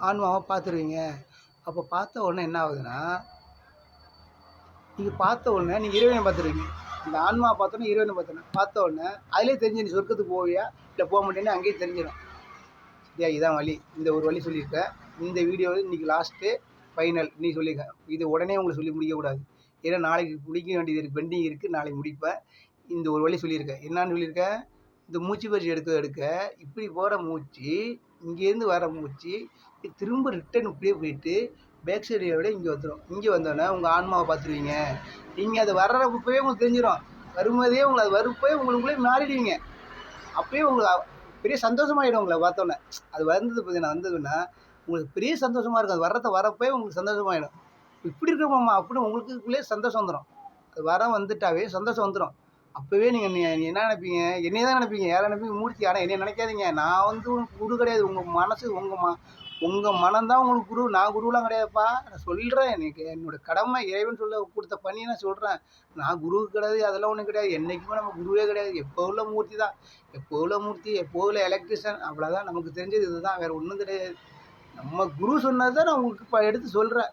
ஆன்மாவை பார்த்துருவீங்க. அப்போ பார்த்த உடனே என்ன ஆகுதுன்னா, நீங்கள் பார்த்த உடனே நீங்கள் இறைவனை பார்த்துருவீங்க. இந்த ஆன்மாவை பார்த்தோன்னே இறைவனை பார்த்த உடனே அதிலே தெரிஞ்சு நீ சொர்க்கத்துக்கு போவியா இல்லை போக மாட்டேன்னு அங்கேயே தெரிஞ்சிடும். சரியா? இதான் வழி. இந்த ஒரு வழி சொல்லியிருக்கேன். இந்த வீடியோவில் இன்றைக்கி லாஸ்ட்டு ஃபைனல் நீ சொல்லியிருக்கேன். இது உடனே உங்களுக்கு சொல்லி முடிக்கக்கூடாது. ஏன்னா நாளைக்கு முடிக்க வேண்டியது இருக்குது, பெண்டிங் இருக்குது, நாளைக்கு முடிப்பேன். இந்த ஒரு வழி சொல்லியிருக்கேன். என்னான்னு சொல்லியிருக்கேன், இந்த மூச்சு பயிற்சி எடுக்க இப்படி போகிற மூச்சு, இங்கேருந்து வர மூச்சு திரும்ப ரிட்டன் இப்படியே போயிட்டு பேக் சைடு விட இங்கே வந்துடும். இங்கே வந்தோடனே உங்கள் ஆன்மாவை பார்த்துருவீங்க. நீங்கள் அது வர்றப்பவே உங்களுக்கு தெரிஞ்சிடும். வரும்போதே உங்களை அது வருப்பே உங்களுக்குள்ளே மாறிடுவீங்க. அப்போயே உங்களுக்கு பெரிய சந்தோஷமாயிடும். உங்களை பார்த்தோன்னே அது வந்தது பார்த்தீங்கன்னா வந்ததுன்னா உங்களுக்கு பெரிய சந்தோஷமாக இருக்கும். அது வரப்பே உங்களுக்கு சந்தோஷமாயிடும். இப்படி இருக்கோமாம்மா அப்படின்னு உங்களுக்குள்ளே சந்தோஷம் வந்துடும். அது வந்துட்டாவே சந்தோஷம் வந்துடும். அப்போவே நீங்கள் என்ன நினைப்பீங்க, என்னையே தான் நினைப்பீங்க. யாரை நினைப்பீங்க? மூர்த்தி. ஆனால் என்னைய நினைக்காதீங்க. நான் உங்களுக்கு குரு கிடையாது. உங்கள் மனசு உங்கள் மனம்தான் உங்களுக்கு குரு. நான் குருவெலாம் கிடையாதுப்பா. நான் சொல்கிறேன், எனக்கு என்னோடய கடமை இறைவன் கொடுத்த பணியை நான் சொல்கிறேன். நான் குரு கிடையாது, அதெல்லாம் ஒன்றும் கிடையாது. என்றைக்குமே நம்ம குருவே கிடையாது. எப்போ உள்ள மூர்த்தி தான். எப்போ உள்ள மூர்த்தி, எப்போ உள்ள எலக்ட்ரிஷியன், அவ்வளோதான். நமக்கு தெரிஞ்சது இதுதான், வேறு ஒன்றும் கிடையாது. நம்ம குரு சொன்னது தான் நான் உங்களுக்கு இப்போ எடுத்து சொல்கிறேன்.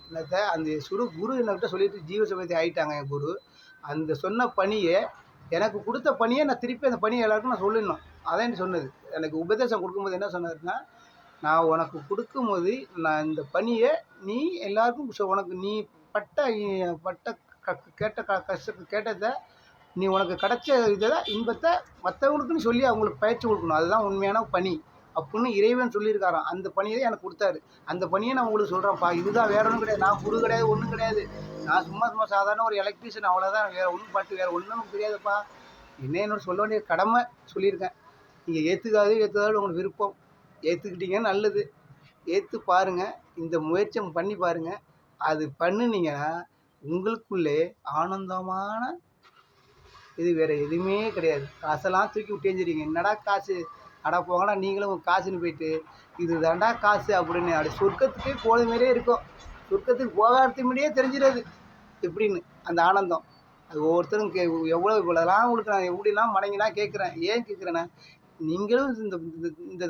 என்னத்த அந்த குரு என்கிட்ட சொல்லிட்டு ஜீவசமயத்தை ஆகிட்டாங்க என் குரு. அந்த சொன்ன பணியை, எனக்கு கொடுத்த பணியை நான் திருப்பி அந்த பணியை எல்லாருக்கும் நான் சொல்லணும். அதான் சொன்னது. எனக்கு உபதேசம் கொடுக்கும்போது என்ன சொன்னாருன்னா, நான் உனக்கு கொடுக்கும்போது நான் இந்த பணியை நீ எல்லாருக்கும் உனக்கு நீ பட்ட கேட்டதை நீ உனக்கு கிடைச்ச இதை இன்பத்தை மற்றவங்களுக்குன்னு சொல்லி அவங்களுக்கு பயிற்சி கொடுக்கணும். அதுதான் உண்மையான பணி அப்படின்னு இறைவன் சொல்லியிருக்காராம். அந்த பணியை எனக்கு கொடுத்தாரு. அந்த பணியை நான் உங்களுக்கு சொல்கிறேன்ப்பா. இதுதான், வேற ஒன்றும் கிடையாது. நான் குரு கிடையாது, ஒன்றும் கிடையாது. நான் சும்மா சாதாரண ஒரு எலக்ட்ரிஷியன், அவ்வளோதான். வேறு ஒன்றும் வேறு ஒன்றும் தெரியாதுப்பா. என்னோட சொல்ல வேண்டிய கடமை சொல்லியிருக்கேன். நீங்கள் ஏற்றுக்காது உங்களுக்கு விருப்பம். ஏற்றுக்கிட்டீங்கன்னா நல்லது. ஏற்று பாருங்கள். இந்த முயற்சி பண்ணி பாருங்கள். அது பண்ணினீங்கன்னா உங்களுக்குள்ளே ஆனந்தமான இது வேறு எதுவுமே கிடையாது. காசெல்லாம் தூக்கி விட்டேஞ்சிருங்க. என்னடா காசு, அடா போங்கடா நீங்களும் காசுன்னு போயிட்டு இது தாண்டா காசு அப்படின்னு அப்படி சொர்க்கத்துக்கே போகிற மாதிரியே இருக்கும். சொர்க்கத்துக்கு போகாத முன்னாடியே தெரிஞ்சிடாது எப்படின்னு அந்த ஆனந்தம். அது ஒவ்வொருத்தரும் எவ்வளோ இவ்வளோலாம் உங்களுக்கு நான் எப்படிலாம் மடங்கிலாம் கேட்குறேன். ஏன் கேட்குறேன்னா, நீங்களும் இந்த இந்த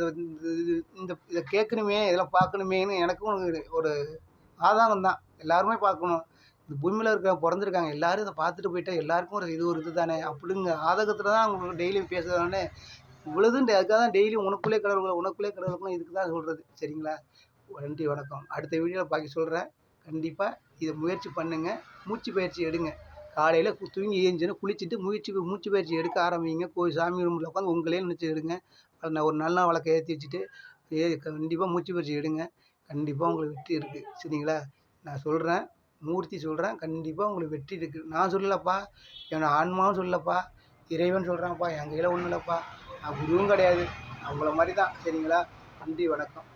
இந்த இதை கேட்கணுமே, இதெல்லாம் பார்க்கணுமேன்னு எனக்கும் ஒரு ஆதாரம் தான். எல்லாருமே பார்க்கணும். இந்த பூமியில் பிறந்திருக்காங்க எல்லோரும் இதை பார்த்துட்டு போயிட்டா எல்லாருக்கும் ஒரு இது தானே அப்படிங்க ஆதகத்தில் தான் உங்களுக்கு டெய்லியும் பேசுகிறதானே. இவ்வளோதும் அதுக்காக தான் டெய்லியும் உனக்குள்ளே கடவுளுக்கும் இதுக்கு தான் சொல்கிறது. சரிங்களா? நன்றி, வணக்கம். அடுத்த வீடியோவில் பாக்கி சொல்கிறேன். கண்டிப்பாக இதை முயற்சி பண்ணுங்கள். மூச்சு பயிற்சி எடுங்க. காலையில் தூங்கி ஏஞ்சின்னு குளிச்சுட்டு மூச்சு பயிற்சி எடுக்க ஆரம்பிங்க. சாமி ரூமில் உட்காந்து உங்களே நினச்சி எடுங்க. ஒரு நல்ல வழக்கை ஏற்றி வச்சுட்டு கண்டிப்பாக மூச்சு பயிற்சி எடுங்க. கண்டிப்பாக உங்களுக்கு வெற்றி இருக்குது. சரிங்களா? நான் சொல்கிறேன், மூர்த்தி சொல்கிறேன், கண்டிப்பாக உங்களுக்கு வெற்றி இருக்குது. நான் சொல்லலப்பா, என்னோடய ஆன்மாவும் சொல்லப்பா, இறைவன் சொல்கிறான்ப்பா. என் கையில் ஒன்றும் இல்லைப்பா. நான் குருவும் கிடையாது, அவங்கள மாதிரி தான். சரிங்களா? நன்றி, வணக்கம்.